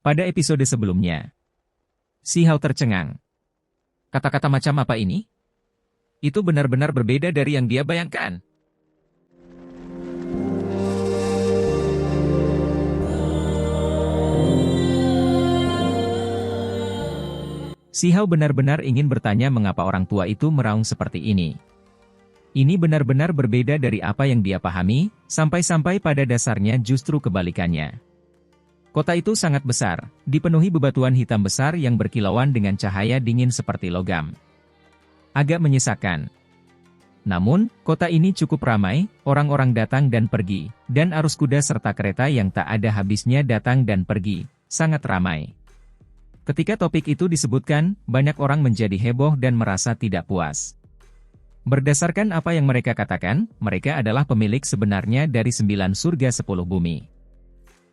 Pada episode sebelumnya, Si Hao tercengang. Kata-kata macam apa ini? Itu benar-benar berbeda dari yang dia bayangkan. Si Hao benar-benar ingin bertanya mengapa orang tua itu meraung seperti ini. Ini benar-benar berbeda dari apa yang dia pahami, sampai-sampai pada dasarnya justru kebalikannya. Kota itu sangat besar, dipenuhi bebatuan hitam besar yang berkilauan dengan cahaya dingin seperti logam. Agak menyesakan. Namun, kota ini cukup ramai, orang-orang datang dan pergi, dan arus kuda serta kereta yang tak ada habisnya datang dan pergi, sangat ramai. Ketika topik itu disebutkan, banyak orang menjadi heboh dan merasa tidak puas. Berdasarkan apa yang mereka katakan, mereka adalah pemilik sebenarnya dari 9 surga 10 bumi.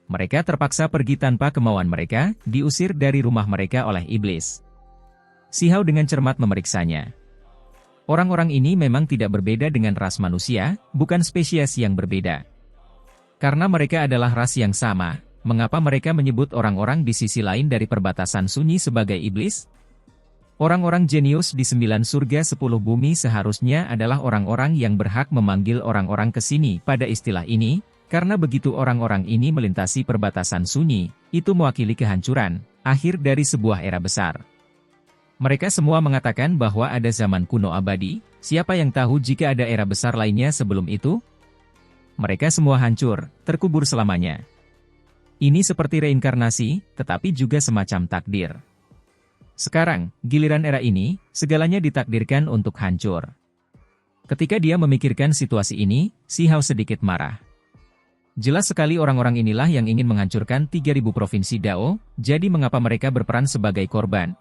Mereka terpaksa pergi tanpa kemauan mereka, diusir dari rumah mereka oleh iblis. Si Hao dengan cermat memeriksanya. Orang-orang ini memang tidak berbeda dengan ras manusia, bukan spesies yang berbeda. Karena mereka adalah ras yang sama, mengapa mereka menyebut orang-orang di sisi lain dari perbatasan sunyi sebagai iblis? Orang-orang jenius di 9 surga 10 bumi seharusnya adalah orang-orang yang berhak memanggil orang-orang ke sini pada istilah ini, karena begitu orang-orang ini melintasi perbatasan sunyi, itu mewakili kehancuran, akhir dari sebuah era besar. Mereka semua mengatakan bahwa ada zaman kuno abadi, siapa yang tahu jika ada era besar lainnya sebelum itu? Mereka semua hancur, terkubur selamanya. Ini seperti reinkarnasi, tetapi juga semacam takdir. Sekarang, giliran era ini, segalanya ditakdirkan untuk hancur. Ketika dia memikirkan situasi ini, Si Hao sedikit marah. Jelas sekali orang-orang inilah yang ingin menghancurkan 3.000 provinsi Dao, jadi mengapa mereka berperan sebagai korban?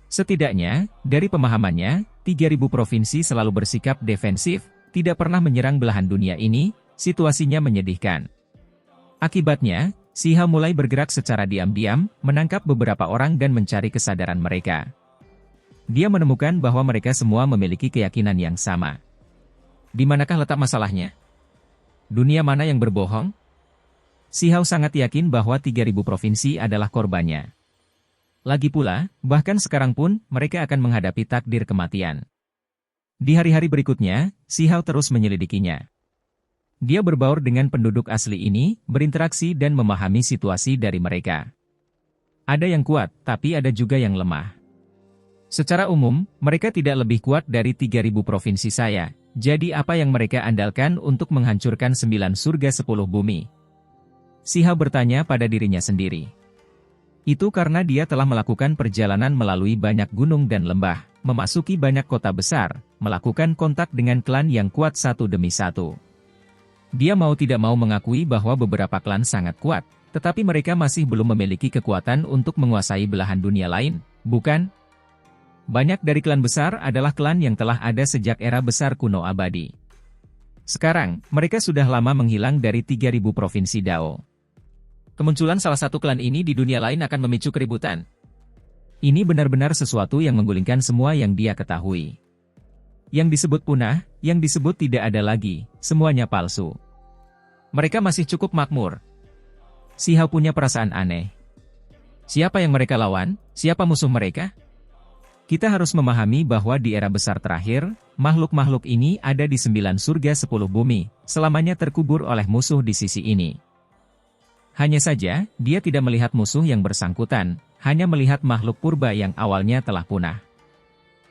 Setidaknya, dari pemahamannya, 3.000 provinsi selalu bersikap defensif, tidak pernah menyerang belahan dunia ini, situasinya menyedihkan. Akibatnya, Si Hao mulai bergerak secara diam-diam, menangkap beberapa orang dan mencari kesadaran mereka. Dia menemukan bahwa mereka semua memiliki keyakinan yang sama. Di manakah letak masalahnya? Dunia mana yang berbohong? Si Hao sangat yakin bahwa 3.000 provinsi adalah korbannya. Lagi pula, bahkan sekarang pun, mereka akan menghadapi takdir kematian. Di hari-hari berikutnya, Si Hao terus menyelidikinya. Dia berbaur dengan penduduk asli ini, berinteraksi dan memahami situasi dari mereka. Ada yang kuat, tapi ada juga yang lemah. Secara umum, mereka tidak lebih kuat dari 3.000 provinsi saya. Jadi apa yang mereka andalkan untuk menghancurkan 9 surga 10 bumi? Si Hao bertanya pada dirinya sendiri. Itu karena dia telah melakukan perjalanan melalui banyak gunung dan lembah, memasuki banyak kota besar, melakukan kontak dengan klan yang kuat satu demi satu. Dia mau tidak mau mengakui bahwa beberapa klan sangat kuat, tetapi mereka masih belum memiliki kekuatan untuk menguasai belahan dunia lain, bukan? Banyak dari klan besar adalah klan yang telah ada sejak era besar kuno abadi. Sekarang, mereka sudah lama menghilang dari 3.000 provinsi Dao. Kemunculan salah satu klan ini di dunia lain akan memicu keributan. Ini benar-benar sesuatu yang menggulingkan semua yang dia ketahui. Yang disebut punah, yang disebut tidak ada lagi, semuanya palsu. Mereka masih cukup makmur. Si Hao punya perasaan aneh. Siapa yang mereka lawan? Siapa musuh mereka? Kita harus memahami bahwa di era besar terakhir, makhluk-makhluk ini ada di 9 surga 10 bumi, selamanya terkubur oleh musuh di sisi ini. Hanya saja, dia tidak melihat musuh yang bersangkutan, hanya melihat makhluk purba yang awalnya telah punah.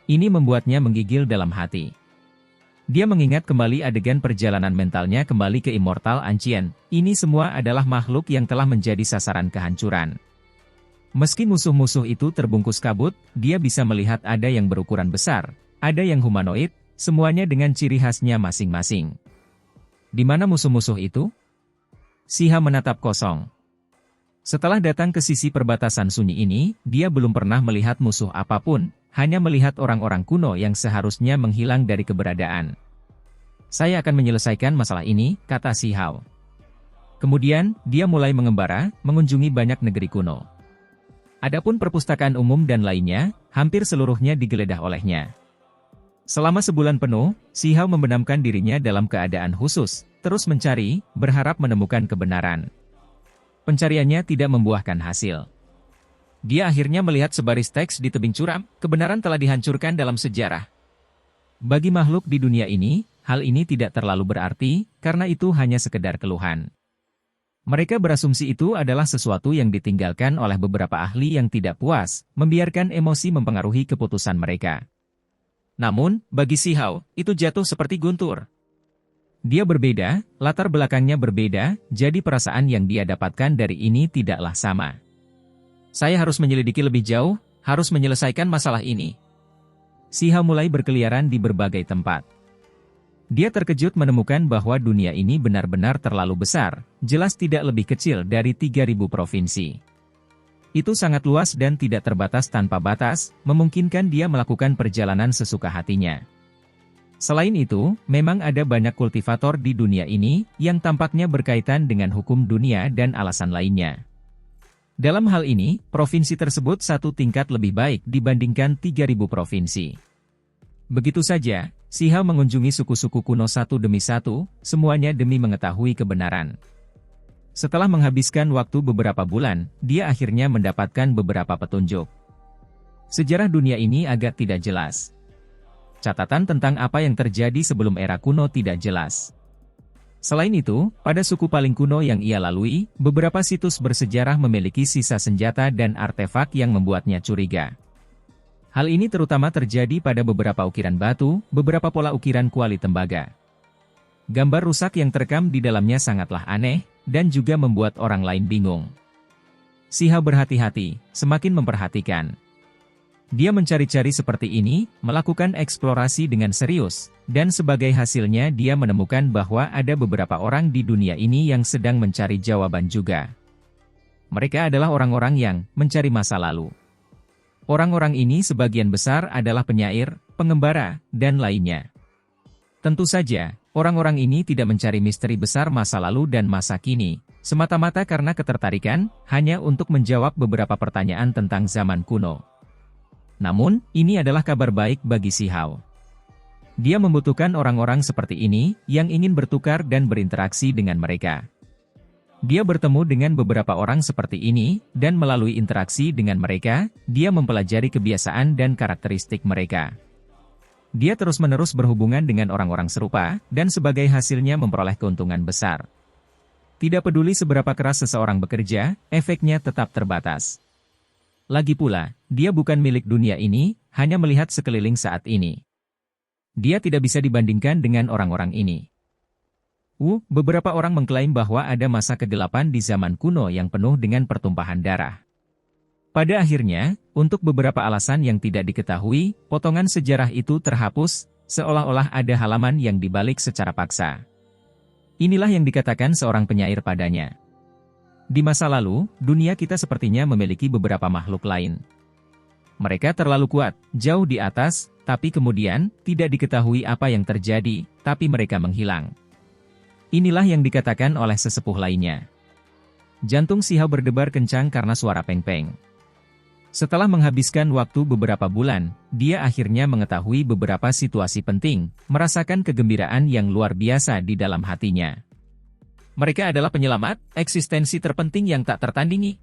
Ini membuatnya menggigil dalam hati. Dia mengingat kembali adegan perjalanan mentalnya kembali ke Immortal Ancient, ini semua adalah makhluk yang telah menjadi sasaran kehancuran. Meski musuh-musuh itu terbungkus kabut, dia bisa melihat ada yang berukuran besar, ada yang humanoid, semuanya dengan ciri khasnya masing-masing. Di mana musuh-musuh itu? Si Hao menatap kosong. Setelah datang ke sisi perbatasan sunyi ini, dia belum pernah melihat musuh apapun, hanya melihat orang-orang kuno yang seharusnya menghilang dari keberadaan. Saya akan menyelesaikan masalah ini, kata Si Hao. Kemudian, dia mulai mengembara, mengunjungi banyak negeri kuno. Adapun perpustakaan umum dan lainnya, hampir seluruhnya digeledah olehnya. Selama sebulan penuh, Si Hao membenamkan dirinya dalam keadaan khusus, terus mencari, berharap menemukan kebenaran. Pencariannya tidak membuahkan hasil. Dia akhirnya melihat sebaris teks di tebing curam, kebenaran telah dihancurkan dalam sejarah. Bagi makhluk di dunia ini, hal ini tidak terlalu berarti, karena itu hanya sekedar keluhan. Mereka berasumsi itu adalah sesuatu yang ditinggalkan oleh beberapa ahli yang tidak puas, membiarkan emosi mempengaruhi keputusan mereka. Namun, bagi Si Hao, itu jatuh seperti guntur. Dia berbeda, latar belakangnya berbeda, jadi perasaan yang dia dapatkan dari ini tidaklah sama. Saya harus menyelidiki lebih jauh, harus menyelesaikan masalah ini. Si Hao mulai berkeliaran di berbagai tempat. Dia terkejut menemukan bahwa dunia ini benar-benar terlalu besar, jelas tidak lebih kecil dari 3.000 provinsi. Itu sangat luas dan tidak terbatas tanpa batas, memungkinkan dia melakukan perjalanan sesuka hatinya. Selain itu, memang ada banyak kultivator di dunia ini, yang tampaknya berkaitan dengan hukum dunia dan alasan lainnya. Dalam hal ini, provinsi tersebut satu tingkat lebih baik dibandingkan 3.000 provinsi. Begitu saja, Si Hao mengunjungi suku-suku kuno satu demi satu, semuanya demi mengetahui kebenaran. Setelah menghabiskan waktu beberapa bulan, dia akhirnya mendapatkan beberapa petunjuk. Sejarah dunia ini agak tidak jelas. Catatan tentang apa yang terjadi sebelum era kuno tidak jelas. Selain itu, pada suku paling kuno yang ia lalui, beberapa situs bersejarah memiliki sisa senjata dan artefak yang membuatnya curiga. Hal ini terutama terjadi pada beberapa ukiran batu, beberapa pola ukiran kuali tembaga. Gambar rusak yang terekam di dalamnya sangatlah aneh, dan juga membuat orang lain bingung. Si Hao berhati-hati, semakin memperhatikan. Dia mencari-cari seperti ini, melakukan eksplorasi dengan serius, dan sebagai hasilnya dia menemukan bahwa ada beberapa orang di dunia ini yang sedang mencari jawaban juga. Mereka adalah orang-orang yang mencari masa lalu. Orang-orang ini sebagian besar adalah penyair, pengembara, dan lainnya. Tentu saja, orang-orang ini tidak mencari misteri besar masa lalu dan masa kini, semata-mata karena ketertarikan, hanya untuk menjawab beberapa pertanyaan tentang zaman kuno. Namun, ini adalah kabar baik bagi Si Hao. Dia membutuhkan orang-orang seperti ini, yang ingin bertukar dan berinteraksi dengan mereka. Dia bertemu dengan beberapa orang seperti ini, dan melalui interaksi dengan mereka, dia mempelajari kebiasaan dan karakteristik mereka. Dia terus-menerus berhubungan dengan orang-orang serupa, dan sebagai hasilnya memperoleh keuntungan besar. Tidak peduli seberapa keras seseorang bekerja, efeknya tetap terbatas. Lagi pula, dia bukan milik dunia ini, hanya melihat sekeliling saat ini. Dia tidak bisa dibandingkan dengan orang-orang ini. Beberapa orang mengklaim bahwa ada masa kegelapan di zaman kuno yang penuh dengan pertumpahan darah. Pada akhirnya, untuk beberapa alasan yang tidak diketahui, potongan sejarah itu terhapus, seolah-olah ada halaman yang dibalik secara paksa. Inilah yang dikatakan seorang penyair padanya. Di masa lalu, dunia kita sepertinya memiliki beberapa makhluk lain. Mereka terlalu kuat, jauh di atas, tapi kemudian, tidak diketahui apa yang terjadi, tapi mereka menghilang. Inilah yang dikatakan oleh sesepuh lainnya. Jantung Si Hao berdebar kencang karena suara peng-peng. Setelah menghabiskan waktu beberapa bulan, dia akhirnya mengetahui beberapa situasi penting, merasakan kegembiraan yang luar biasa di dalam hatinya. Mereka adalah penyelamat, eksistensi terpenting yang tak tertandingi.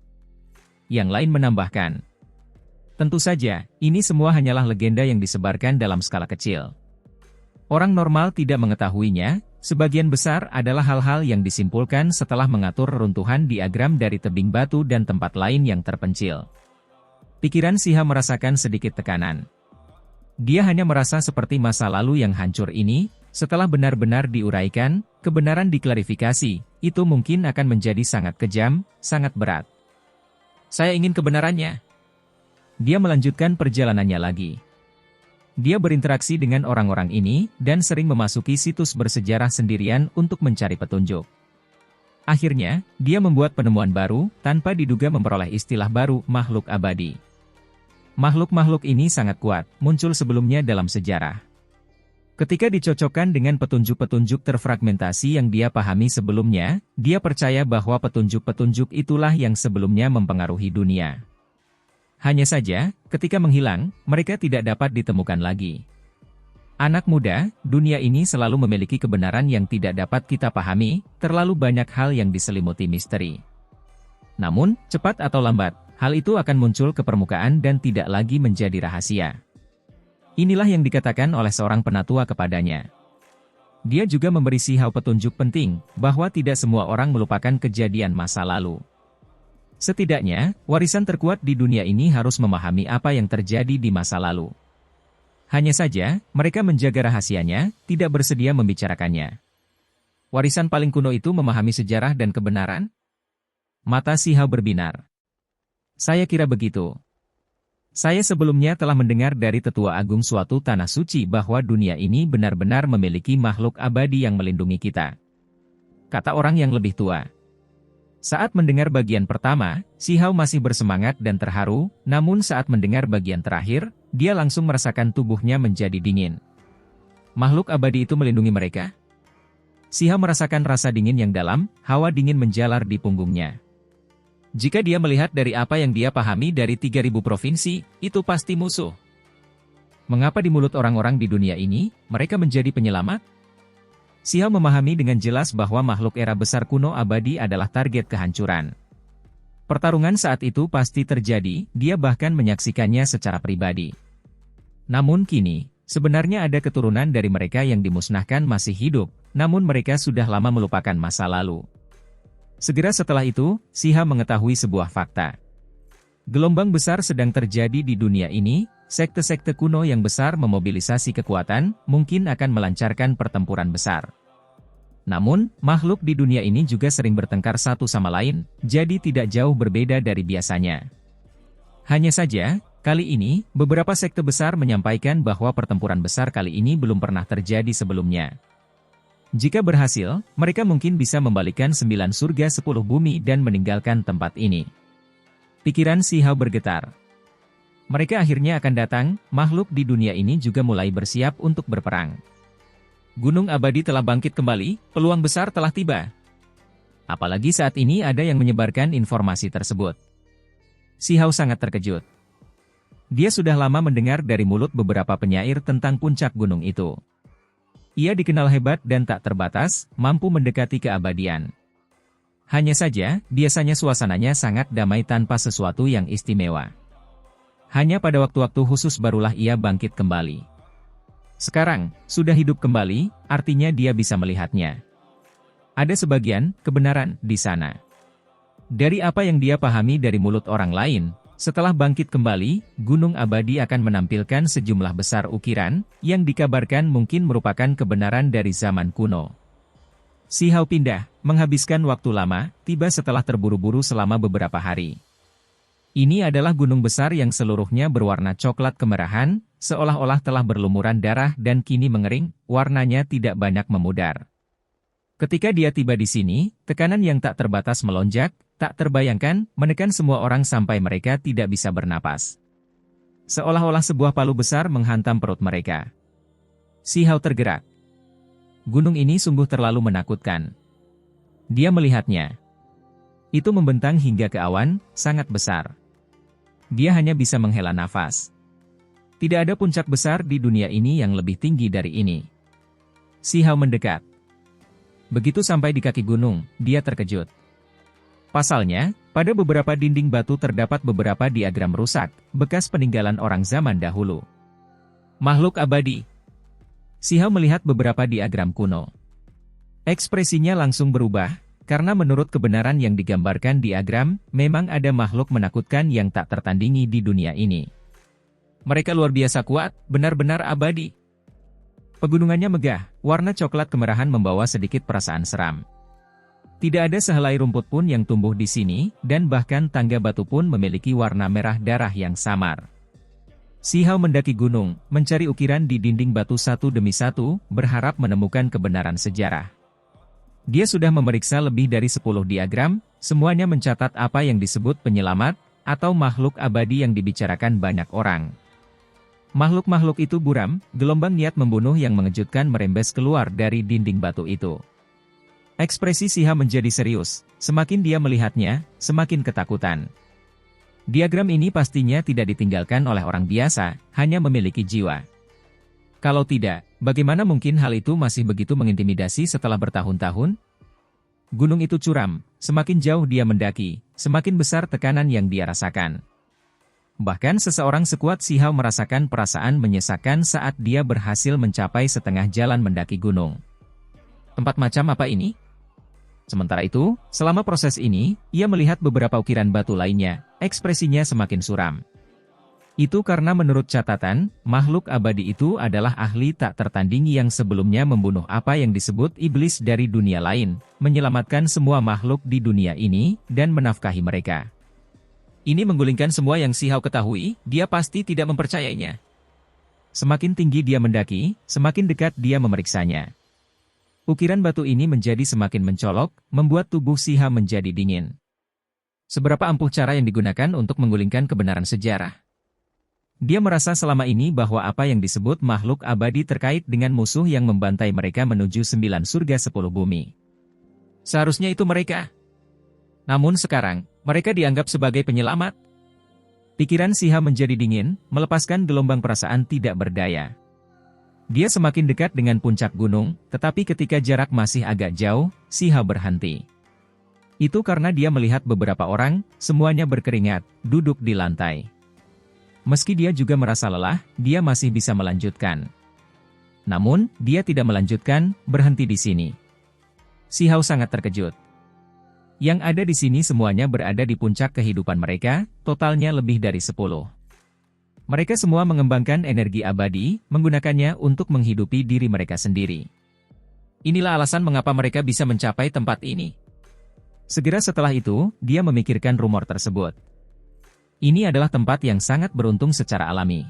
Yang lain menambahkan. Tentu saja, ini semua hanyalah legenda yang disebarkan dalam skala kecil. Orang normal tidak mengetahuinya, sebagian besar adalah hal-hal yang disimpulkan setelah mengatur reruntuhan diagram dari tebing batu dan tempat lain yang terpencil. Pikiran Si Hao merasakan sedikit tekanan. Dia hanya merasa seperti masa lalu yang hancur ini, setelah benar-benar diuraikan, kebenaran diklarifikasi, itu mungkin akan menjadi sangat kejam, sangat berat. Saya ingin kebenarannya. Dia melanjutkan perjalanannya lagi. Dia berinteraksi dengan orang-orang ini, dan sering memasuki situs bersejarah sendirian untuk mencari petunjuk. Akhirnya, dia membuat penemuan baru, tanpa diduga memperoleh istilah baru, makhluk abadi. Makhluk-makhluk ini sangat kuat, muncul sebelumnya dalam sejarah. Ketika dicocokkan dengan petunjuk-petunjuk terfragmentasi yang dia pahami sebelumnya, dia percaya bahwa petunjuk-petunjuk itulah yang sebelumnya mempengaruhi dunia. Hanya saja, ketika menghilang, mereka tidak dapat ditemukan lagi. Anak muda, dunia ini selalu memiliki kebenaran yang tidak dapat kita pahami, terlalu banyak hal yang diselimuti misteri. Namun, cepat atau lambat, hal itu akan muncul ke permukaan dan tidak lagi menjadi rahasia. Inilah yang dikatakan oleh seorang penatua kepadanya. Dia juga memberi Si Hao petunjuk penting, bahwa tidak semua orang melupakan kejadian masa lalu. Setidaknya, warisan terkuat di dunia ini harus memahami apa yang terjadi di masa lalu. Hanya saja, mereka menjaga rahasianya, tidak bersedia membicarakannya. Warisan paling kuno itu memahami sejarah dan kebenaran? Mata Si Hao berbinar. Saya kira begitu. Saya sebelumnya telah mendengar dari Tetua Agung suatu tanah suci bahwa dunia ini benar-benar memiliki makhluk abadi yang melindungi kita. Kata orang yang lebih tua. Saat mendengar bagian pertama, Si Hao masih bersemangat dan terharu, namun saat mendengar bagian terakhir, dia langsung merasakan tubuhnya menjadi dingin. Makhluk abadi itu melindungi mereka? Si Hao merasakan rasa dingin yang dalam, hawa dingin menjalar di punggungnya. Jika dia melihat dari apa yang dia pahami dari 3.000 provinsi, itu pasti musuh. Mengapa di mulut orang-orang di dunia ini, mereka menjadi penyelamat? Si Hao memahami dengan jelas bahwa makhluk era besar kuno abadi adalah target kehancuran. Pertarungan saat itu pasti terjadi, dia bahkan menyaksikannya secara pribadi. Namun kini, sebenarnya ada keturunan dari mereka yang dimusnahkan masih hidup, namun mereka sudah lama melupakan masa lalu. Segera setelah itu, Si Hao mengetahui sebuah fakta. Gelombang besar sedang terjadi di dunia ini, sekte-sekte kuno yang besar memobilisasi kekuatan, mungkin akan melancarkan pertempuran besar. Namun, makhluk di dunia ini juga sering bertengkar satu sama lain, jadi tidak jauh berbeda dari biasanya. Hanya saja, kali ini, beberapa sekte besar menyampaikan bahwa pertempuran besar kali ini belum pernah terjadi sebelumnya. Jika berhasil, mereka mungkin bisa membalikkan 9 surga 10 bumi dan meninggalkan tempat ini. Pikiran Si Hao bergetar. Mereka akhirnya akan datang, makhluk di dunia ini juga mulai bersiap untuk berperang. Gunung abadi telah bangkit kembali, peluang besar telah tiba. Apalagi saat ini ada yang menyebarkan informasi tersebut. Si Hao sangat terkejut. Dia sudah lama mendengar dari mulut beberapa penyair tentang puncak gunung itu. Ia dikenal hebat dan tak terbatas, mampu mendekati keabadian. Hanya saja, biasanya suasananya sangat damai tanpa sesuatu yang istimewa. Hanya pada waktu-waktu khusus barulah ia bangkit kembali. Sekarang, sudah hidup kembali, artinya dia bisa melihatnya. Ada sebagian kebenaran di sana. Dari apa yang dia pahami dari mulut orang lain, setelah bangkit kembali, Gunung Abadi akan menampilkan sejumlah besar ukiran, yang dikabarkan mungkin merupakan kebenaran dari zaman kuno. Si Hao pindah, menghabiskan waktu lama, tiba setelah terburu-buru selama beberapa hari. Ini adalah gunung besar yang seluruhnya berwarna coklat kemerahan, seolah-olah telah berlumuran darah dan kini mengering, warnanya tidak banyak memudar. Ketika dia tiba di sini, tekanan yang tak terbatas melonjak, tak terbayangkan, menekan semua orang sampai mereka tidak bisa bernapas. Seolah-olah sebuah palu besar menghantam perut mereka. Si Hao tergerak. Gunung ini sungguh terlalu menakutkan. Dia melihatnya. Itu membentang hingga ke awan, sangat besar. Dia hanya bisa menghela nafas. Tidak ada puncak besar di dunia ini yang lebih tinggi dari ini. Si Hao mendekat. Begitu sampai di kaki gunung, dia terkejut. Pasalnya, pada beberapa dinding batu terdapat beberapa diagram rusak, bekas peninggalan orang zaman dahulu. Makhluk abadi. Si Hao melihat beberapa diagram kuno. Ekspresinya langsung berubah, karena menurut kebenaran yang digambarkan diagram, memang ada makhluk menakutkan yang tak tertandingi di dunia ini. Mereka luar biasa kuat, benar-benar abadi. Pegunungannya megah, warna coklat kemerahan membawa sedikit perasaan seram. Tidak ada sehelai rumput pun yang tumbuh di sini, dan bahkan tangga batu pun memiliki warna merah darah yang samar. Si Hao mendaki gunung, mencari ukiran di dinding batu satu demi satu, berharap menemukan kebenaran sejarah. Dia sudah memeriksa lebih dari 10 diagram, semuanya mencatat apa yang disebut penyelamat, atau makhluk abadi yang dibicarakan banyak orang. Makhluk-makhluk itu buram, gelombang niat membunuh yang mengejutkan merembes keluar dari dinding batu itu. Ekspresi Si Hao menjadi serius, semakin dia melihatnya, semakin ketakutan. Diagram ini pastinya tidak ditinggalkan oleh orang biasa, hanya memiliki jiwa. Kalau tidak, bagaimana mungkin hal itu masih begitu mengintimidasi setelah bertahun-tahun? gunung itu curam, semakin jauh dia mendaki, semakin besar tekanan yang dia rasakan. Bahkan seseorang sekuat Si Hao merasakan perasaan menyesakan saat dia berhasil mencapai setengah jalan mendaki gunung. Tempat macam apa ini? Sementara itu, selama proses ini, ia melihat beberapa ukiran batu lainnya, ekspresinya semakin suram. Itu karena menurut catatan, makhluk abadi itu adalah ahli tak tertandingi yang sebelumnya membunuh apa yang disebut iblis dari dunia lain, menyelamatkan semua makhluk di dunia ini, dan menafkahi mereka. Ini menggulingkan semua yang Si Hao ketahui, dia pasti tidak mempercayainya. Semakin tinggi dia mendaki, semakin dekat dia memeriksanya. Ukiran batu ini menjadi semakin mencolok, membuat tubuh Si Hao menjadi dingin. Seberapa ampuh cara yang digunakan untuk menggulingkan kebenaran sejarah? Dia merasa selama ini bahwa apa yang disebut makhluk abadi terkait dengan musuh yang membantai mereka menuju 9 surga 10 bumi. Seharusnya itu mereka. Namun sekarang, mereka dianggap sebagai penyelamat. Pikiran Si Hao menjadi dingin, melepaskan gelombang perasaan tidak berdaya. Dia semakin dekat dengan puncak gunung, tetapi ketika jarak masih agak jauh, Si Hao berhenti. Itu karena dia melihat beberapa orang, semuanya berkeringat, duduk di lantai. Meski dia juga merasa lelah, dia masih bisa melanjutkan. Namun, dia tidak melanjutkan, berhenti di sini. Si Hao sangat terkejut. Yang ada di sini semuanya berada di puncak kehidupan mereka, totalnya lebih dari 10. Mereka semua mengembangkan energi abadi, menggunakannya untuk menghidupi diri mereka sendiri. Inilah alasan mengapa mereka bisa mencapai tempat ini. Segera setelah itu, dia memikirkan rumor tersebut. Ini adalah tempat yang sangat beruntung secara alami.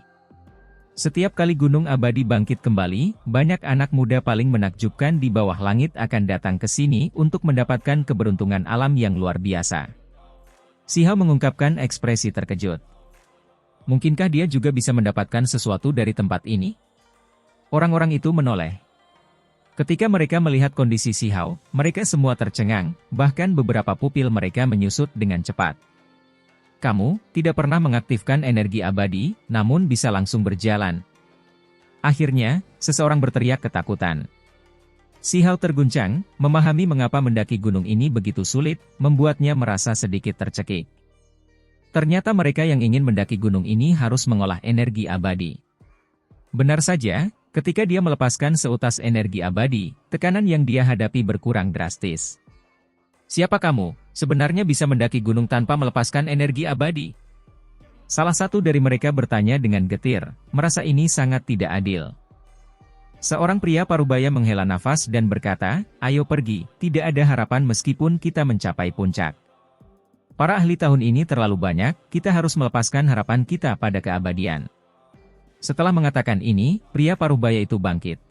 Setiap kali gunung abadi bangkit kembali, banyak anak muda paling menakjubkan di bawah langit akan datang ke sini untuk mendapatkan keberuntungan alam yang luar biasa. Si Hao mengungkapkan ekspresi terkejut. Mungkinkah dia juga bisa mendapatkan sesuatu dari tempat ini? Orang-orang itu menoleh. Ketika mereka melihat kondisi Si Hao, mereka semua tercengang, bahkan beberapa pupil mereka menyusut dengan cepat. Kamu tidak pernah mengaktifkan energi abadi, namun bisa langsung berjalan. Akhirnya, seseorang berteriak ketakutan. Si Hao terguncang, memahami mengapa mendaki gunung ini begitu sulit, membuatnya merasa sedikit tercekik. Ternyata mereka yang ingin mendaki gunung ini harus mengolah energi abadi. Benar saja, ketika dia melepaskan seutas energi abadi, tekanan yang dia hadapi berkurang drastis. Siapa kamu? Sebenarnya bisa mendaki gunung tanpa melepaskan energi abadi? Salah satu dari mereka bertanya dengan getir, merasa ini sangat tidak adil. Seorang pria parubaya menghela nafas dan berkata, ayo pergi, tidak ada harapan meskipun kita mencapai puncak. Para ahli tahun ini terlalu banyak, kita harus melepaskan harapan kita pada keabadian. Setelah mengatakan ini, pria parubaya itu bangkit.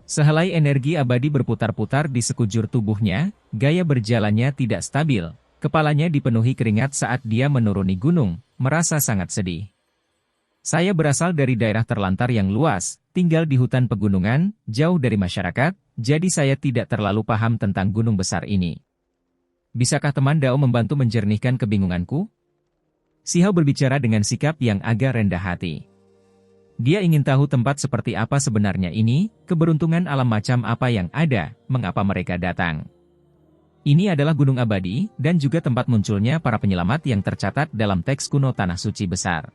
Sehelai energi abadi berputar-putar di sekujur tubuhnya, gaya berjalannya tidak stabil, kepalanya dipenuhi keringat saat dia menuruni gunung, merasa sangat sedih. Saya berasal dari daerah terlantar yang luas, tinggal di hutan pegunungan, jauh dari masyarakat, jadi saya tidak terlalu paham tentang gunung besar ini. Bisakah teman Dao membantu menjernihkan kebingunganku? Si Hao berbicara dengan sikap yang agak rendah hati. Dia ingin tahu tempat seperti apa sebenarnya ini, keberuntungan alam macam apa yang ada, mengapa mereka datang. Ini adalah gunung abadi, dan juga tempat munculnya para penyelamat yang tercatat dalam teks kuno Tanah Suci Besar.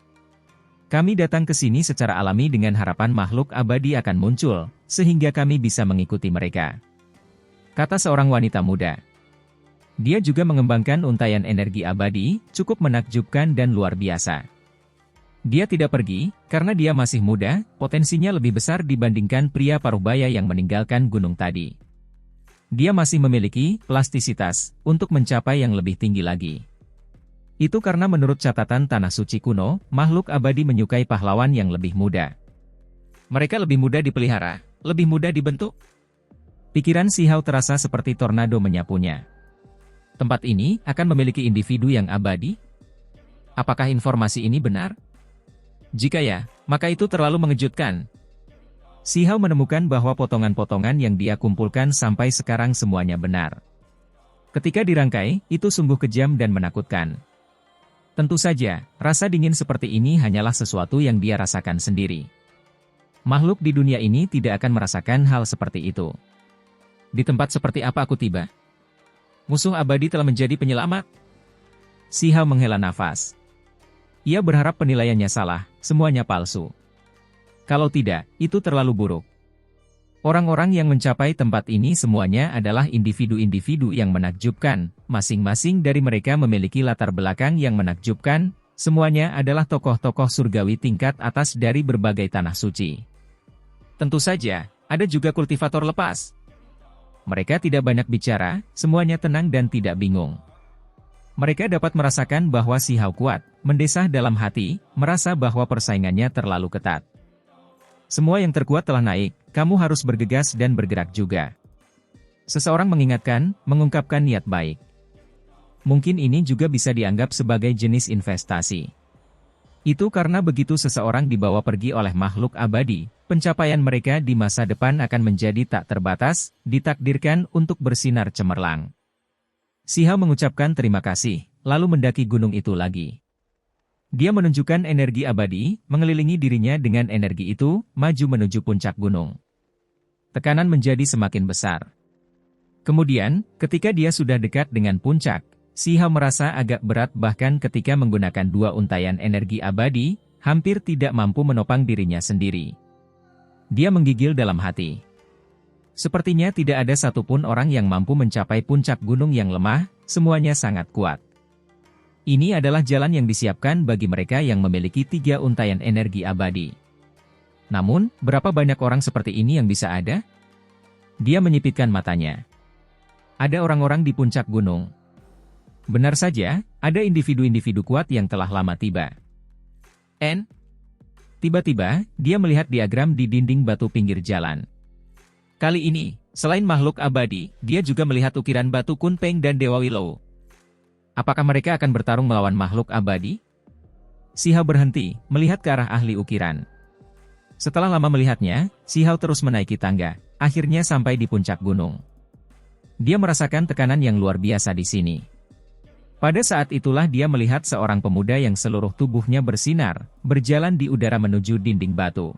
Kami datang ke sini secara alami dengan harapan makhluk abadi akan muncul, sehingga kami bisa mengikuti mereka. Kata seorang wanita muda. Dia juga mengembangkan untaian energi abadi, cukup menakjubkan dan luar biasa. Dia tidak pergi, karena dia masih muda, potensinya lebih besar dibandingkan pria parubaya yang meninggalkan gunung tadi. Dia masih memiliki plastisitas untuk mencapai yang lebih tinggi lagi. Itu karena menurut catatan Tanah Suci kuno, makhluk abadi menyukai pahlawan yang lebih muda. Mereka lebih mudah dipelihara, lebih mudah dibentuk. Pikiran Si Hao terasa seperti tornado menyapunya. Tempat ini akan memiliki individu yang abadi? Apakah informasi ini benar? Jika ya, maka itu terlalu mengejutkan. Si Hao menemukan bahwa potongan-potongan yang dia kumpulkan sampai sekarang semuanya benar. Ketika dirangkai, itu sungguh kejam dan menakutkan. Tentu saja, rasa dingin seperti ini hanyalah sesuatu yang dia rasakan sendiri. Makhluk di dunia ini tidak akan merasakan hal seperti itu. Di tempat seperti apa aku tiba? Musuh abadi telah menjadi penyelamat. Si Hao menghela nafas. Ia berharap penilaiannya salah, semuanya palsu. Kalau tidak, itu terlalu buruk. Orang-orang yang mencapai tempat ini semuanya adalah individu-individu yang menakjubkan, masing-masing dari mereka memiliki latar belakang yang menakjubkan, semuanya adalah tokoh-tokoh surgawi tingkat atas dari berbagai tanah suci. Tentu saja, ada juga kultivator lepas. Mereka tidak banyak bicara, semuanya tenang dan tidak bingung. Mereka dapat merasakan bahwa si Hao kuat, mendesah dalam hati, merasa bahwa persaingannya terlalu ketat. Semua yang terkuat telah naik, kamu harus bergegas dan bergerak juga. Seseorang mengingatkan, mengungkapkan niat baik. Mungkin ini juga bisa dianggap sebagai jenis investasi. Itu karena begitu seseorang dibawa pergi oleh makhluk abadi, pencapaian mereka di masa depan akan menjadi tak terbatas, ditakdirkan untuk bersinar cemerlang. Si Hao mengucapkan terima kasih, lalu mendaki gunung itu lagi. Dia menunjukkan energi abadi, mengelilingi dirinya dengan energi itu, maju menuju puncak gunung. Tekanan menjadi semakin besar. Kemudian, ketika dia sudah dekat dengan puncak, si Hao merasa agak berat bahkan ketika menggunakan 2 untaian energi abadi, hampir tidak mampu menopang dirinya sendiri. Dia menggigil dalam hati. Sepertinya tidak ada satupun orang yang mampu mencapai puncak gunung yang lemah, semuanya sangat kuat. Ini adalah jalan yang disiapkan bagi mereka yang memiliki 3 untaian energi abadi. Namun, berapa banyak orang seperti ini yang bisa ada? Dia menyipitkan matanya. Ada orang-orang di puncak gunung. Benar saja, ada individu-individu kuat yang telah lama tiba. Tiba-tiba, dia melihat diagram di dinding batu pinggir jalan. Kali ini, selain makhluk abadi, dia juga melihat ukiran batu Kunpeng dan Dewa Willow. Apakah mereka akan bertarung melawan makhluk abadi? Si Hao berhenti, melihat ke arah ahli ukiran. Setelah lama melihatnya, si Hao terus menaiki tangga, akhirnya sampai di puncak gunung. Dia merasakan tekanan yang luar biasa di sini. Pada saat itulah dia melihat seorang pemuda yang seluruh tubuhnya bersinar, berjalan di udara menuju dinding batu.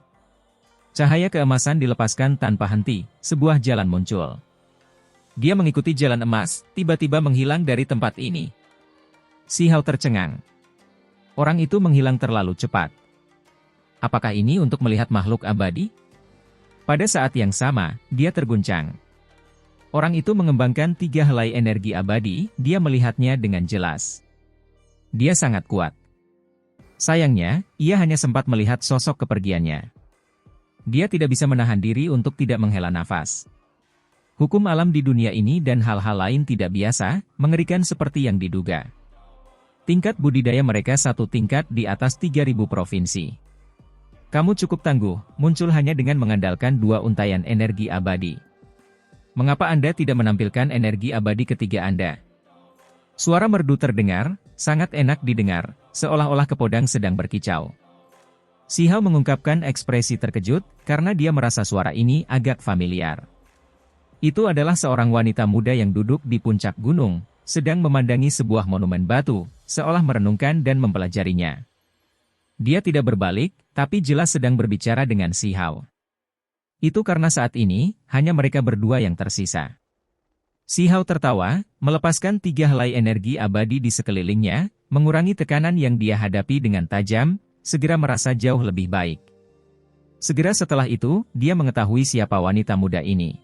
Cahaya keemasan dilepaskan tanpa henti, sebuah jalan muncul. Dia mengikuti jalan emas, tiba-tiba menghilang dari tempat ini. Si Hao tercengang. Orang itu menghilang terlalu cepat. Apakah ini untuk melihat makhluk abadi? Pada saat yang sama, dia terguncang. Orang itu mengembangkan 3 helai energi abadi, dia melihatnya dengan jelas. Dia sangat kuat. Sayangnya, ia hanya sempat melihat sosok kepergiannya. Dia tidak bisa menahan diri untuk tidak menghela nafas. Hukum alam di dunia ini dan hal-hal lain tidak biasa, mengerikan seperti yang diduga. Tingkat budidaya mereka 1 tingkat di atas 3.000 provinsi. Kamu cukup tangguh, muncul hanya dengan mengandalkan 2 untaian energi abadi. Mengapa Anda tidak menampilkan energi abadi ketiga Anda? Suara merdu terdengar, sangat enak didengar, seolah-olah kepodang sedang berkicau. Si Hao mengungkapkan ekspresi terkejut, karena dia merasa suara ini agak familiar. Itu adalah seorang wanita muda yang duduk di puncak gunung, sedang memandangi sebuah monumen batu, seolah merenungkan dan mempelajarinya. Dia tidak berbalik, tapi jelas sedang berbicara dengan si Hao. Itu karena saat ini, hanya mereka berdua yang tersisa. Si Hao tertawa, melepaskan 3 helai energi abadi di sekelilingnya, mengurangi tekanan yang dia hadapi dengan tajam, segera merasa jauh lebih baik. Segera setelah itu, dia mengetahui siapa wanita muda ini.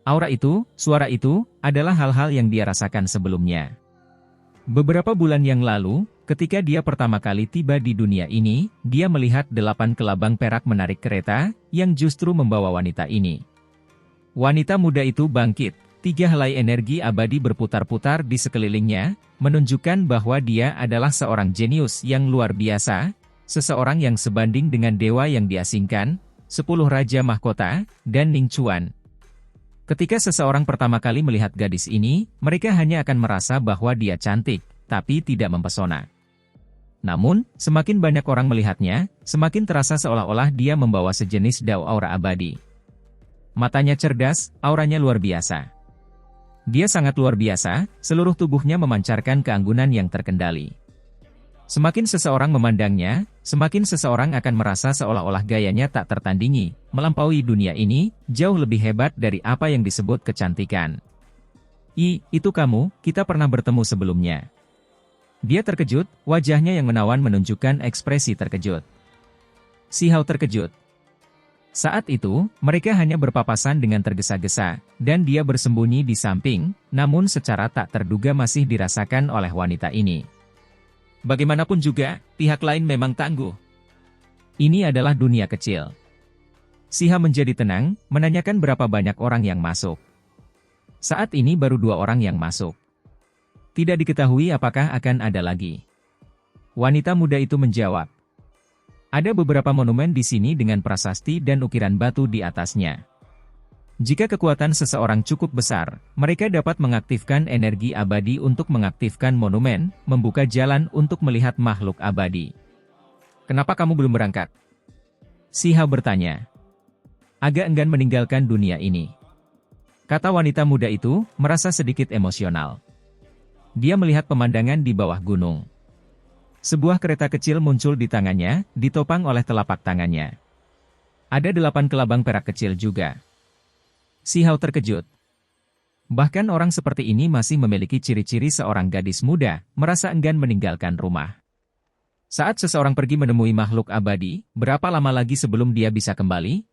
Aura itu, suara itu, adalah hal-hal yang dia rasakan sebelumnya. Beberapa bulan yang lalu, ketika dia pertama kali tiba di dunia ini, dia melihat 8 kelabang perak menarik kereta, yang justru membawa wanita ini. Wanita muda itu bangkit, 3 helai energi abadi berputar-putar di sekelilingnya, menunjukkan bahwa dia adalah seorang jenius yang luar biasa, seseorang yang sebanding dengan dewa yang diasingkan, 10 raja mahkota, dan Ning Chuan. Ketika seseorang pertama kali melihat gadis ini, mereka hanya akan merasa bahwa dia cantik, tapi tidak mempesona. Namun, semakin banyak orang melihatnya, semakin terasa seolah-olah dia membawa sejenis dao aura abadi. Matanya cerdas, auranya luar biasa. Dia sangat luar biasa, seluruh tubuhnya memancarkan keanggunan yang terkendali. Semakin seseorang memandangnya, semakin seseorang akan merasa seolah-olah gayanya tak tertandingi, melampaui dunia ini, jauh lebih hebat dari apa yang disebut kecantikan. Itu kamu, kita pernah bertemu sebelumnya. Dia terkejut, wajahnya yang menawan menunjukkan ekspresi terkejut. Si Hao terkejut. Saat itu, mereka hanya berpapasan dengan tergesa-gesa, dan dia bersembunyi di samping, namun secara tak terduga masih dirasakan oleh wanita ini. Bagaimanapun juga, pihak lain memang tangguh. Ini adalah dunia kecil. Si Hao menjadi tenang, menanyakan berapa banyak orang yang masuk. Saat ini baru 2 orang yang masuk. Tidak diketahui apakah akan ada lagi. Wanita muda itu menjawab. Ada beberapa monumen di sini dengan prasasti dan ukiran batu di atasnya. Jika kekuatan seseorang cukup besar, mereka dapat mengaktifkan energi abadi untuk mengaktifkan monumen, membuka jalan untuk melihat makhluk abadi. Kenapa kamu belum berangkat? Si Hao bertanya. Agak enggan meninggalkan dunia ini. Kata wanita muda itu, merasa sedikit emosional. Dia melihat pemandangan di bawah gunung. Sebuah kereta kecil muncul di tangannya, ditopang oleh telapak tangannya. Ada 8 kelabang perak kecil juga. Si Hao terkejut. Bahkan orang seperti ini masih memiliki ciri-ciri seorang gadis muda, merasa enggan meninggalkan rumah. Saat seseorang pergi menemui makhluk abadi, berapa lama lagi sebelum dia bisa kembali?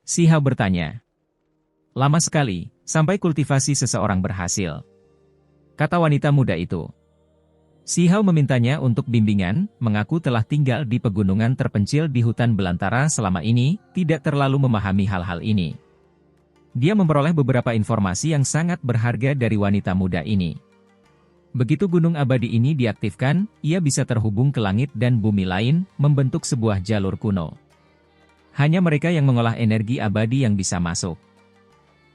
Si Hao bertanya. Lama sekali, sampai kultivasi seseorang berhasil. Kata wanita muda itu. Si Hao memintanya untuk bimbingan, mengaku telah tinggal di pegunungan terpencil di hutan belantara selama ini, tidak terlalu memahami hal-hal ini. Dia memperoleh beberapa informasi yang sangat berharga dari wanita muda ini. Begitu gunung abadi ini diaktifkan, ia bisa terhubung ke langit dan bumi lain, membentuk sebuah jalur kuno. Hanya mereka yang mengolah energi abadi yang bisa masuk.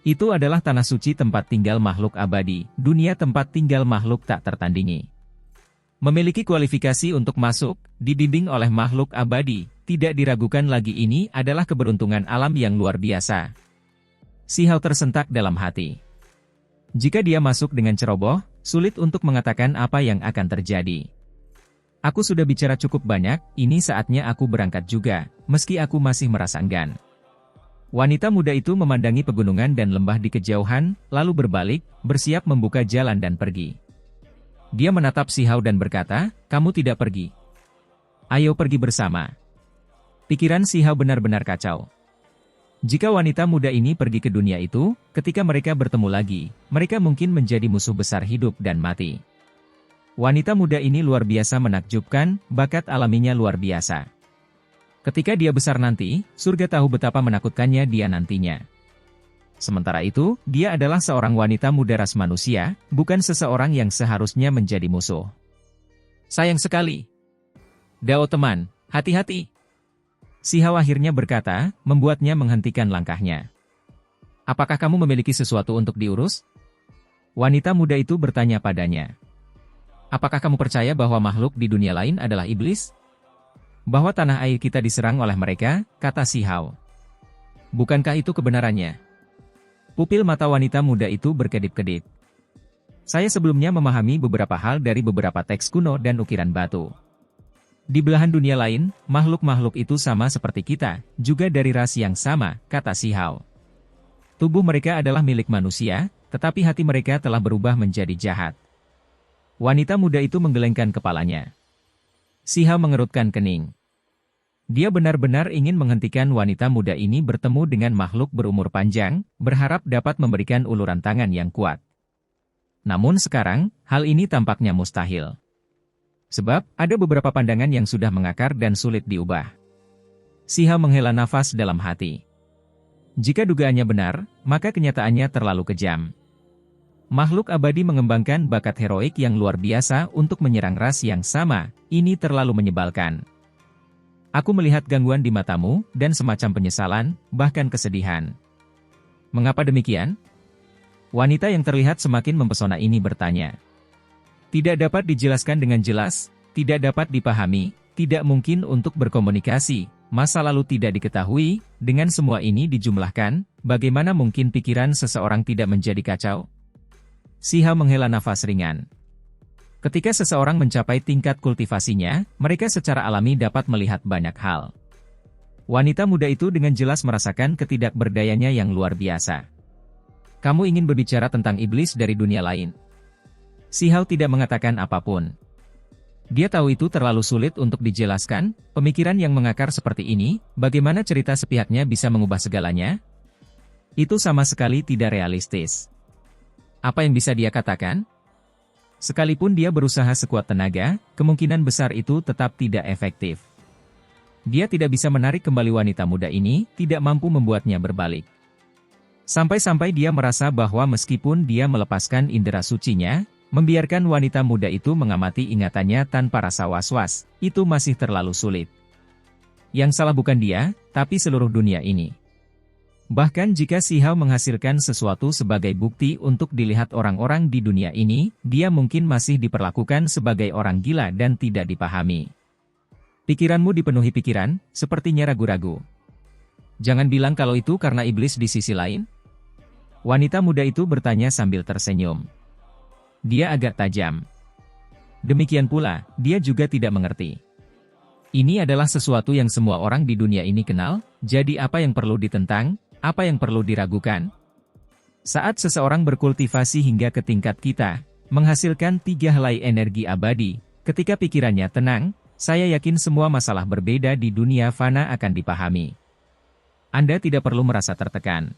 Itu adalah tanah suci tempat tinggal makhluk abadi, dunia tempat tinggal makhluk tak tertandingi. Memiliki kualifikasi untuk masuk, dibimbing oleh makhluk abadi, tidak diragukan lagi ini adalah keberuntungan alam yang luar biasa. Si Hao tersentak dalam hati. Jika dia masuk dengan ceroboh, sulit untuk mengatakan apa yang akan terjadi. Aku sudah bicara cukup banyak, ini saatnya aku berangkat juga, meski aku masih merasa enggan. Wanita muda itu memandangi pegunungan dan lembah di kejauhan, lalu berbalik, bersiap membuka jalan dan pergi. Dia menatap si Hao dan berkata, kamu tidak pergi. Ayo pergi bersama. Pikiran si Hao benar-benar kacau. Jika wanita muda ini pergi ke dunia itu, ketika mereka bertemu lagi, mereka mungkin menjadi musuh besar hidup dan mati. Wanita muda ini luar biasa menakjubkan, bakat alaminya luar biasa. Ketika dia besar nanti, surga tahu betapa menakutkannya dia nantinya. Sementara itu, dia adalah seorang wanita muda ras manusia, bukan seseorang yang seharusnya menjadi musuh. Sayang sekali. Dao teman, hati-hati. Si Hao akhirnya berkata, membuatnya menghentikan langkahnya. Apakah kamu memiliki sesuatu untuk diurus? Wanita muda itu bertanya padanya. Apakah kamu percaya bahwa makhluk di dunia lain adalah iblis? Bahwa tanah air kita diserang oleh mereka, kata si Hao. Bukankah itu kebenarannya? Pupil mata wanita muda itu berkedip-kedip. Saya sebelumnya memahami beberapa hal dari beberapa teks kuno dan ukiran batu. Di belahan dunia lain, makhluk-makhluk itu sama seperti kita, juga dari ras yang sama, kata si Hao. Tubuh mereka adalah milik manusia, tetapi hati mereka telah berubah menjadi jahat. Wanita muda itu menggelengkan kepalanya. Si Hao mengerutkan kening. Dia benar-benar ingin menghentikan wanita muda ini bertemu dengan makhluk berumur panjang, berharap dapat memberikan uluran tangan yang kuat. Namun sekarang, hal ini tampaknya mustahil. Sebab, ada beberapa pandangan yang sudah mengakar dan sulit diubah. Si Hao menghela nafas dalam hati. Jika dugaannya benar, maka kenyataannya terlalu kejam. Makhluk abadi mengembangkan bakat heroik yang luar biasa untuk menyerang ras yang sama, ini terlalu menyebalkan. Aku melihat gangguan di matamu, dan semacam penyesalan, bahkan kesedihan. Mengapa demikian? Wanita yang terlihat semakin mempesona ini bertanya. Tidak dapat dijelaskan dengan jelas, tidak dapat dipahami, tidak mungkin untuk berkomunikasi, masa lalu tidak diketahui, dengan semua ini dijumlahkan, bagaimana mungkin pikiran seseorang tidak menjadi kacau? Si Hao menghela nafas ringan. Ketika seseorang mencapai tingkat kultivasinya, mereka secara alami dapat melihat banyak hal. Wanita muda itu dengan jelas merasakan ketidakberdayanya yang luar biasa. Kamu ingin berbicara tentang iblis dari dunia lain. Si Hao tidak mengatakan apapun. Dia tahu itu terlalu sulit untuk dijelaskan, pemikiran yang mengakar seperti ini, bagaimana cerita sepihaknya bisa mengubah segalanya? Itu sama sekali tidak realistis. Apa yang bisa dia katakan? Sekalipun dia berusaha sekuat tenaga, kemungkinan besar itu tetap tidak efektif. Dia tidak bisa menarik kembali wanita muda ini, tidak mampu membuatnya berbalik. Sampai-sampai dia merasa bahwa meskipun dia melepaskan indera sucinya, membiarkan wanita muda itu mengamati ingatannya tanpa rasa was-was, itu masih terlalu sulit. Yang salah bukan dia, tapi seluruh dunia ini. Bahkan jika Si Hao menghasilkan sesuatu sebagai bukti untuk dilihat orang-orang di dunia ini, dia mungkin masih diperlakukan sebagai orang gila dan tidak dipahami. Pikiranmu dipenuhi pikiran, sepertinya ragu-ragu. Jangan bilang kalau itu karena iblis di sisi lain. Wanita muda itu bertanya sambil tersenyum. Dia agak tajam. Demikian pula, dia juga tidak mengerti. Ini adalah sesuatu yang semua orang di dunia ini kenal, jadi apa yang perlu ditentang, apa yang perlu diragukan? Saat seseorang berkultivasi hingga ke tingkat kita, menghasilkan 3 helai energi abadi, ketika pikirannya tenang, saya yakin semua masalah berbeda di dunia fana akan dipahami. Anda tidak perlu merasa tertekan.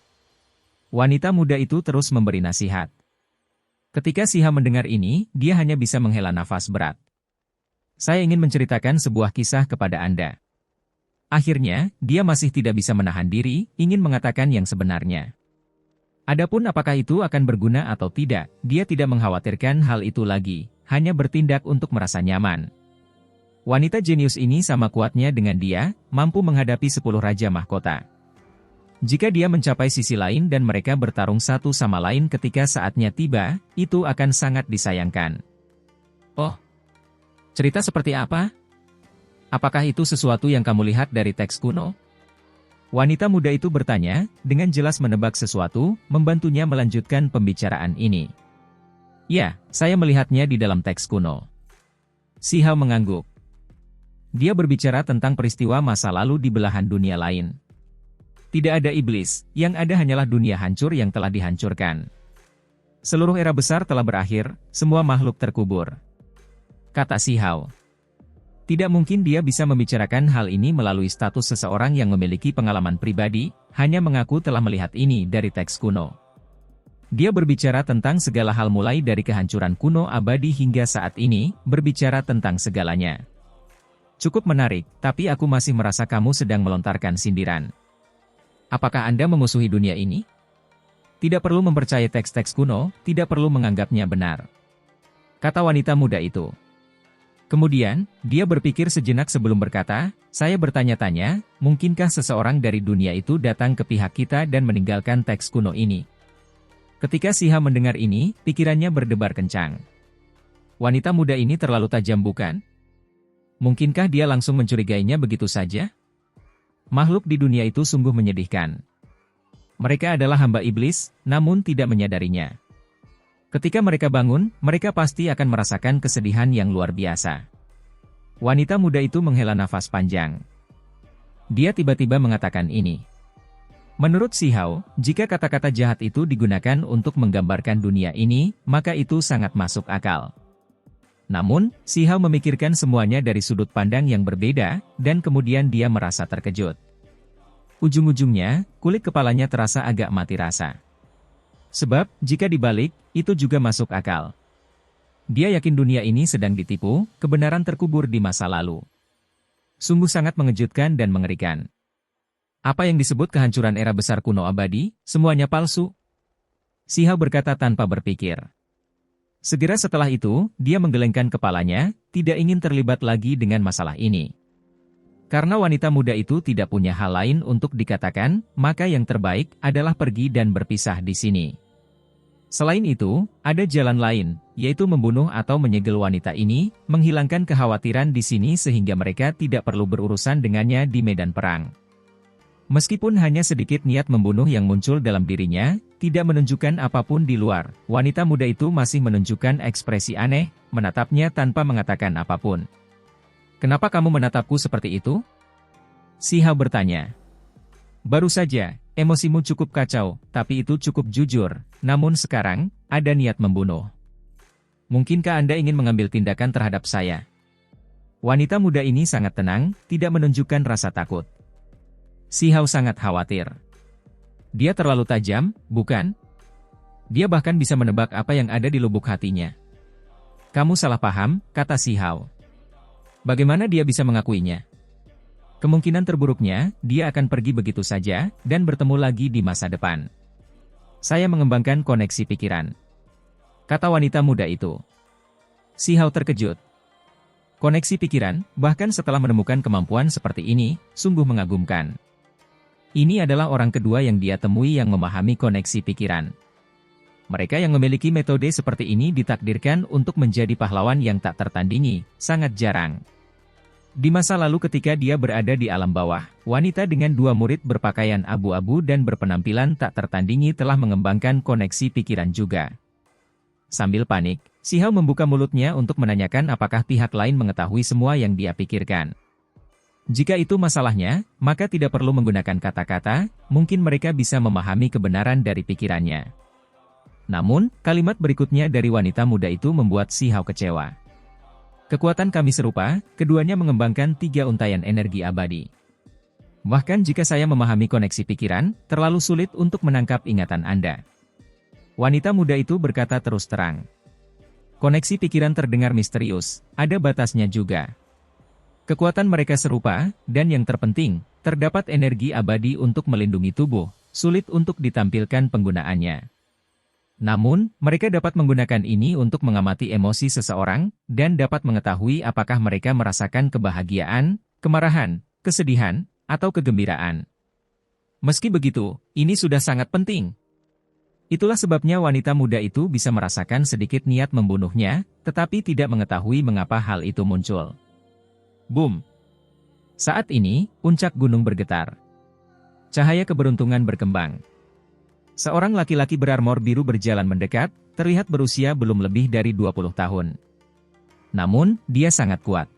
Wanita muda itu terus memberi nasihat. Ketika Si Hao mendengar ini, dia hanya bisa menghela nafas berat. Saya ingin menceritakan sebuah kisah kepada Anda. Akhirnya, dia masih tidak bisa menahan diri, ingin mengatakan yang sebenarnya. Adapun apakah itu akan berguna atau tidak, dia tidak mengkhawatirkan hal itu lagi, hanya bertindak untuk merasa nyaman. Wanita jenius ini sama kuatnya dengan dia, mampu menghadapi 10 Raja Mahkota. Jika dia mencapai sisi lain dan mereka bertarung satu sama lain ketika saatnya tiba, itu akan sangat disayangkan. Oh, cerita seperti apa? Apakah itu sesuatu yang kamu lihat dari teks kuno? Wanita muda itu bertanya, dengan jelas menebak sesuatu, membantunya melanjutkan pembicaraan ini. Ya, saya melihatnya di dalam teks kuno. Si Hao mengangguk. Dia berbicara tentang peristiwa masa lalu di belahan dunia lain. Tidak ada iblis, yang ada hanyalah dunia hancur yang telah dihancurkan. Seluruh era besar telah berakhir, semua makhluk terkubur. Kata Si Hao. Tidak mungkin dia bisa membicarakan hal ini melalui status seseorang yang memiliki pengalaman pribadi, hanya mengaku telah melihat ini dari teks kuno. Dia berbicara tentang segala hal mulai dari kehancuran kuno abadi hingga saat ini, berbicara tentang segalanya. Cukup menarik, tapi aku masih merasa kamu sedang melontarkan sindiran. Apakah Anda memusuhi dunia ini? Tidak perlu mempercayai teks-teks kuno, tidak perlu menganggapnya benar. Kata wanita muda itu. Kemudian, dia berpikir sejenak sebelum berkata, saya bertanya-tanya, mungkinkah seseorang dari dunia itu datang ke pihak kita dan meninggalkan teks kuno ini? Ketika Si Hao mendengar ini, pikirannya berdebar kencang. Wanita muda ini terlalu tajam bukan? Mungkinkah dia langsung mencurigainya begitu saja? Makhluk di dunia itu sungguh menyedihkan. Mereka adalah hamba iblis, namun tidak menyadarinya. Ketika mereka bangun, mereka pasti akan merasakan kesedihan yang luar biasa. Wanita muda itu menghela nafas panjang. Dia tiba-tiba mengatakan ini. Menurut Si Hao, jika kata-kata jahat itu digunakan untuk menggambarkan dunia ini, maka itu sangat masuk akal. Namun, Si Hao memikirkan semuanya dari sudut pandang yang berbeda, dan kemudian dia merasa terkejut. Ujung-ujungnya, kulit kepalanya terasa agak mati rasa. Sebab, jika dibalik, itu juga masuk akal. Dia yakin dunia ini sedang ditipu, kebenaran terkubur di masa lalu. Sungguh sangat mengejutkan dan mengerikan. Apa yang disebut kehancuran era besar kuno abadi, semuanya palsu? Si Hao berkata tanpa berpikir. Segera setelah itu, dia menggelengkan kepalanya, tidak ingin terlibat lagi dengan masalah ini. Karena wanita muda itu tidak punya hal lain untuk dikatakan, maka yang terbaik adalah pergi dan berpisah di sini. Selain itu, ada jalan lain, yaitu membunuh atau menyegel wanita ini, menghilangkan kekhawatiran di sini sehingga mereka tidak perlu berurusan dengannya di medan perang. Meskipun hanya sedikit niat membunuh yang muncul dalam dirinya, tidak menunjukkan apapun di luar, wanita muda itu masih menunjukkan ekspresi aneh, menatapnya tanpa mengatakan apapun. Kenapa kamu menatapku seperti itu? Si Hao bertanya. Baru saja, emosimu cukup kacau, tapi itu cukup jujur. Namun sekarang, ada niat membunuh. Mungkinkah Anda ingin mengambil tindakan terhadap saya? Wanita muda ini sangat tenang, tidak menunjukkan rasa takut. Si Hao sangat khawatir. Dia terlalu tajam, bukan? Dia bahkan bisa menebak apa yang ada di lubuk hatinya. Kamu salah paham, kata si Hao. Bagaimana dia bisa mengakuinya? Kemungkinan terburuknya, dia akan pergi begitu saja, dan bertemu lagi di masa depan. Saya mengembangkan koneksi pikiran, kata wanita muda itu. Si Hao terkejut. Koneksi pikiran, bahkan setelah menemukan kemampuan seperti ini, sungguh mengagumkan. Ini adalah orang kedua yang dia temui yang memahami koneksi pikiran. Mereka yang memiliki metode seperti ini ditakdirkan untuk menjadi pahlawan yang tak tertandingi, sangat jarang. Di masa lalu ketika dia berada di alam bawah, wanita dengan 2 murid berpakaian abu-abu dan berpenampilan tak tertandingi telah mengembangkan koneksi pikiran juga. Sambil panik, si Hao membuka mulutnya untuk menanyakan apakah pihak lain mengetahui semua yang dia pikirkan. Jika itu masalahnya, maka tidak perlu menggunakan kata-kata, mungkin mereka bisa memahami kebenaran dari pikirannya. Namun, kalimat berikutnya dari wanita muda itu membuat si Hao kecewa. Kekuatan kami serupa, keduanya mengembangkan 3 untaian energi abadi. Bahkan jika saya memahami koneksi pikiran, terlalu sulit untuk menangkap ingatan Anda. Wanita muda itu berkata terus terang. Koneksi pikiran terdengar misterius, ada batasnya juga. Kekuatan mereka serupa, dan yang terpenting, terdapat energi abadi untuk melindungi tubuh, sulit untuk ditampilkan penggunaannya. Namun, mereka dapat menggunakan ini untuk mengamati emosi seseorang, dan dapat mengetahui apakah mereka merasakan kebahagiaan, kemarahan, kesedihan, atau kegembiraan. Meski begitu, ini sudah sangat penting. Itulah sebabnya wanita muda itu bisa merasakan sedikit niat membunuhnya, tetapi tidak mengetahui mengapa hal itu muncul. Boom! Saat ini, puncak gunung bergetar. Cahaya keberuntungan berkembang. Seorang laki-laki berarmor biru berjalan mendekat, terlihat berusia belum lebih dari 20 tahun. Namun, dia sangat kuat.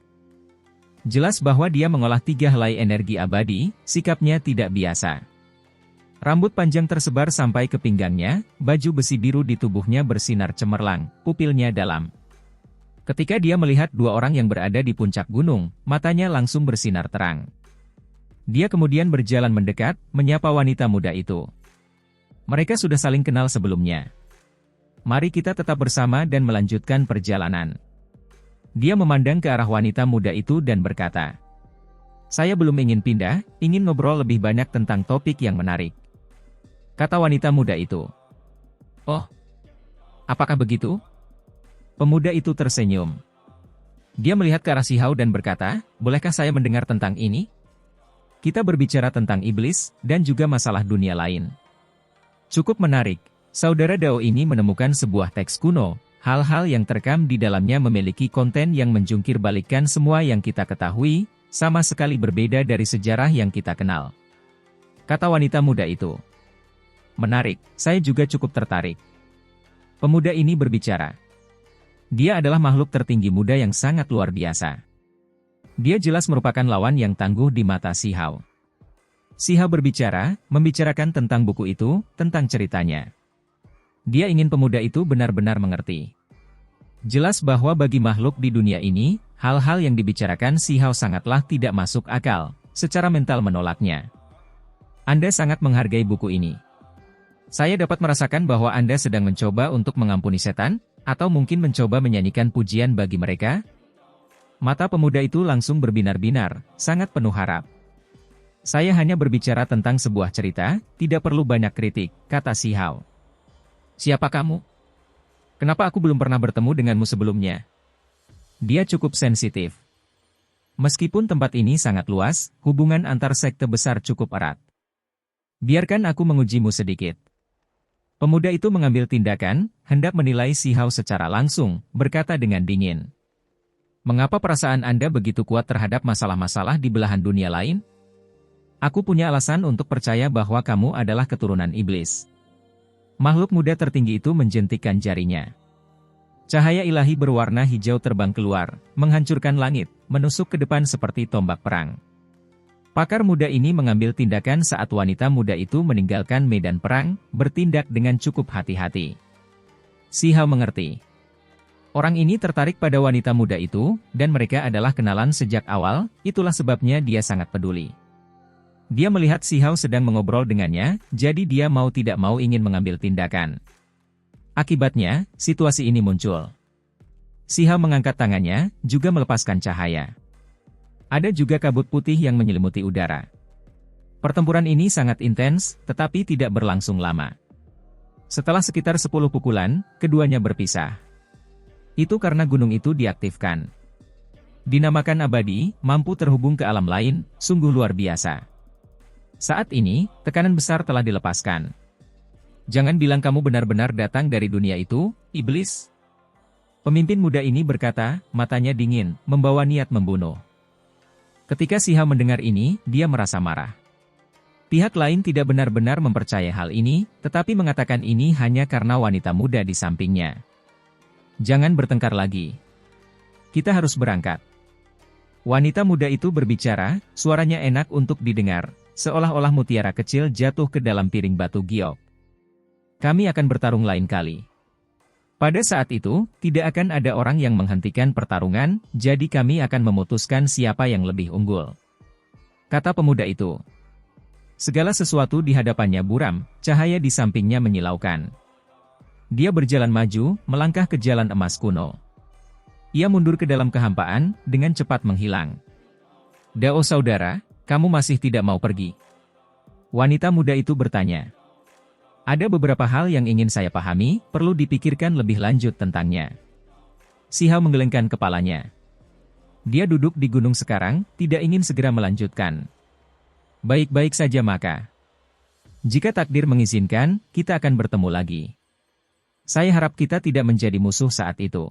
Jelas bahwa dia mengolah 3 helai energi abadi, sikapnya tidak biasa. Rambut panjang tersebar sampai ke pinggangnya, baju besi biru di tubuhnya bersinar cemerlang, pupilnya dalam. Ketika dia melihat 2 orang yang berada di puncak gunung, matanya langsung bersinar terang. Dia kemudian berjalan mendekat, menyapa wanita muda itu. Mereka sudah saling kenal sebelumnya. Mari kita tetap bersama dan melanjutkan perjalanan. Dia memandang ke arah wanita muda itu dan berkata, saya belum ingin pindah, ingin ngobrol lebih banyak tentang topik yang menarik. Kata wanita muda itu. Oh, apakah begitu? Pemuda itu tersenyum. Dia melihat ke arah si Hao dan berkata, bolehkah saya mendengar tentang ini? Kita berbicara tentang iblis, dan juga masalah dunia lain. Cukup menarik, saudara Dao ini menemukan sebuah teks kuno, hal-hal yang terekam di dalamnya memiliki konten yang menjungkir balikkan semua yang kita ketahui, sama sekali berbeda dari sejarah yang kita kenal. Kata wanita muda itu. Menarik, saya juga cukup tertarik. Pemuda ini berbicara. Dia adalah makhluk tertinggi muda yang sangat luar biasa. Dia jelas merupakan lawan yang tangguh di mata si Hao. Si Hao berbicara, membicarakan tentang buku itu, tentang ceritanya. Dia ingin pemuda itu benar-benar mengerti. Jelas bahwa bagi makhluk di dunia ini, hal-hal yang dibicarakan si Hao sangatlah tidak masuk akal, secara mental menolaknya. Anda sangat menghargai buku ini. Saya dapat merasakan bahwa Anda sedang mencoba untuk mengampuni setan, atau mungkin mencoba menyanyikan pujian bagi mereka? Mata pemuda itu langsung berbinar-binar, sangat penuh harap. Saya hanya berbicara tentang sebuah cerita, tidak perlu banyak kritik, kata si Hao. Siapa kamu? Kenapa aku belum pernah bertemu denganmu sebelumnya? Dia cukup sensitif. Meskipun tempat ini sangat luas, hubungan antar sekte besar cukup erat. Biarkan aku mengujimu sedikit. Pemuda itu mengambil tindakan, hendak menilai si Hao secara langsung, berkata dengan dingin. Mengapa perasaan Anda begitu kuat terhadap masalah-masalah di belahan dunia lain? Aku punya alasan untuk percaya bahwa kamu adalah keturunan iblis. Makhluk muda tertinggi itu menjentikkan jarinya. Cahaya ilahi berwarna hijau terbang keluar, menghancurkan langit, menusuk ke depan seperti tombak perang. Pakar muda ini mengambil tindakan saat wanita muda itu meninggalkan medan perang, bertindak dengan cukup hati-hati. Si Hao mengerti. Orang ini tertarik pada wanita muda itu, dan mereka adalah kenalan sejak awal, itulah sebabnya dia sangat peduli. Dia melihat Si Hao sedang mengobrol dengannya, jadi dia mau tidak mau ingin mengambil tindakan. Akibatnya, situasi ini muncul. Si Hao mengangkat tangannya, juga melepaskan cahaya. Ada juga kabut putih yang menyelimuti udara. Pertempuran ini sangat intens, tetapi tidak berlangsung lama. Setelah sekitar 10 pukulan, keduanya berpisah. Itu karena gunung itu diaktifkan. Dinamakan abadi, mampu terhubung ke alam lain, sungguh luar biasa. Saat ini, tekanan besar telah dilepaskan. Jangan bilang kamu benar-benar datang dari dunia itu, iblis. Pemimpin muda ini berkata, matanya dingin, membawa niat membunuh. Ketika Si Hao mendengar ini, dia merasa marah. Pihak lain tidak benar-benar mempercayai hal ini, tetapi mengatakan ini hanya karena wanita muda di sampingnya. Jangan bertengkar lagi. Kita harus berangkat. Wanita muda itu berbicara, suaranya enak untuk didengar, seolah-olah mutiara kecil jatuh ke dalam piring batu giok. Kami akan bertarung lain kali. Pada saat itu, tidak akan ada orang yang menghentikan pertarungan, jadi kami akan memutuskan siapa yang lebih unggul. Kata pemuda itu. Segala sesuatu di hadapannya buram, cahaya di sampingnya menyilaukan. Dia berjalan maju, melangkah ke jalan emas kuno. Ia mundur ke dalam kehampaan, dengan cepat menghilang. Dao saudara, kamu masih tidak mau pergi? Wanita muda itu bertanya. Ada beberapa hal yang ingin saya pahami, perlu dipikirkan lebih lanjut tentangnya. Si Hao menggelengkan kepalanya. Dia duduk di gunung sekarang, tidak ingin segera melanjutkan. Baik-baik saja maka. Jika takdir mengizinkan, kita akan bertemu lagi. Saya harap kita tidak menjadi musuh saat itu.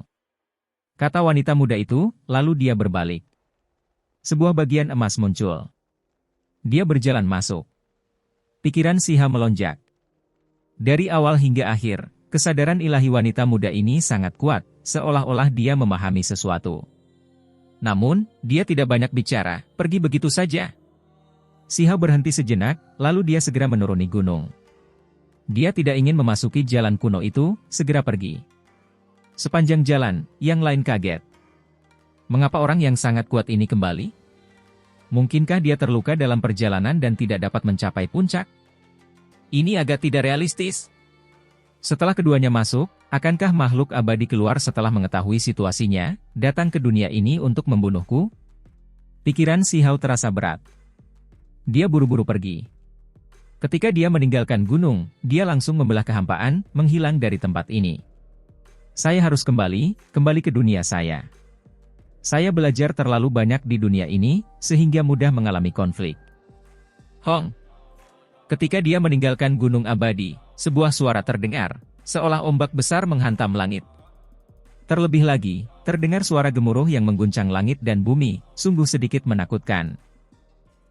Kata wanita muda itu, lalu dia berbalik. Sebuah bagian emas muncul. Dia berjalan masuk. Pikiran Si Hao melonjak. Dari awal hingga akhir, kesadaran ilahi wanita muda ini sangat kuat, seolah-olah dia memahami sesuatu. Namun, dia tidak banyak bicara, pergi begitu saja. Si Hao berhenti sejenak, lalu dia segera menuruni gunung. Dia tidak ingin memasuki jalan kuno itu, segera pergi. Sepanjang jalan, yang lain kaget. Mengapa orang yang sangat kuat ini kembali? Mungkinkah dia terluka dalam perjalanan dan tidak dapat mencapai puncak? Ini agak tidak realistis. Setelah keduanya masuk, akankah makhluk abadi keluar setelah mengetahui situasinya, datang ke dunia ini untuk membunuhku? Pikiran Si Hao terasa berat. Dia buru-buru pergi. Ketika dia meninggalkan gunung, dia langsung membelah kehampaan, menghilang dari tempat ini. Saya harus kembali ke dunia saya. Saya belajar terlalu banyak di dunia ini, sehingga mudah mengalami konflik. Hong! Ketika dia meninggalkan gunung abadi, sebuah suara terdengar, seolah ombak besar menghantam langit. Terlebih lagi, terdengar suara gemuruh yang mengguncang langit dan bumi, sungguh sedikit menakutkan.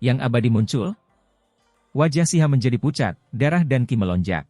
Yang abadi muncul? Wajah Si Hao menjadi pucat, darah dan ki melonjak.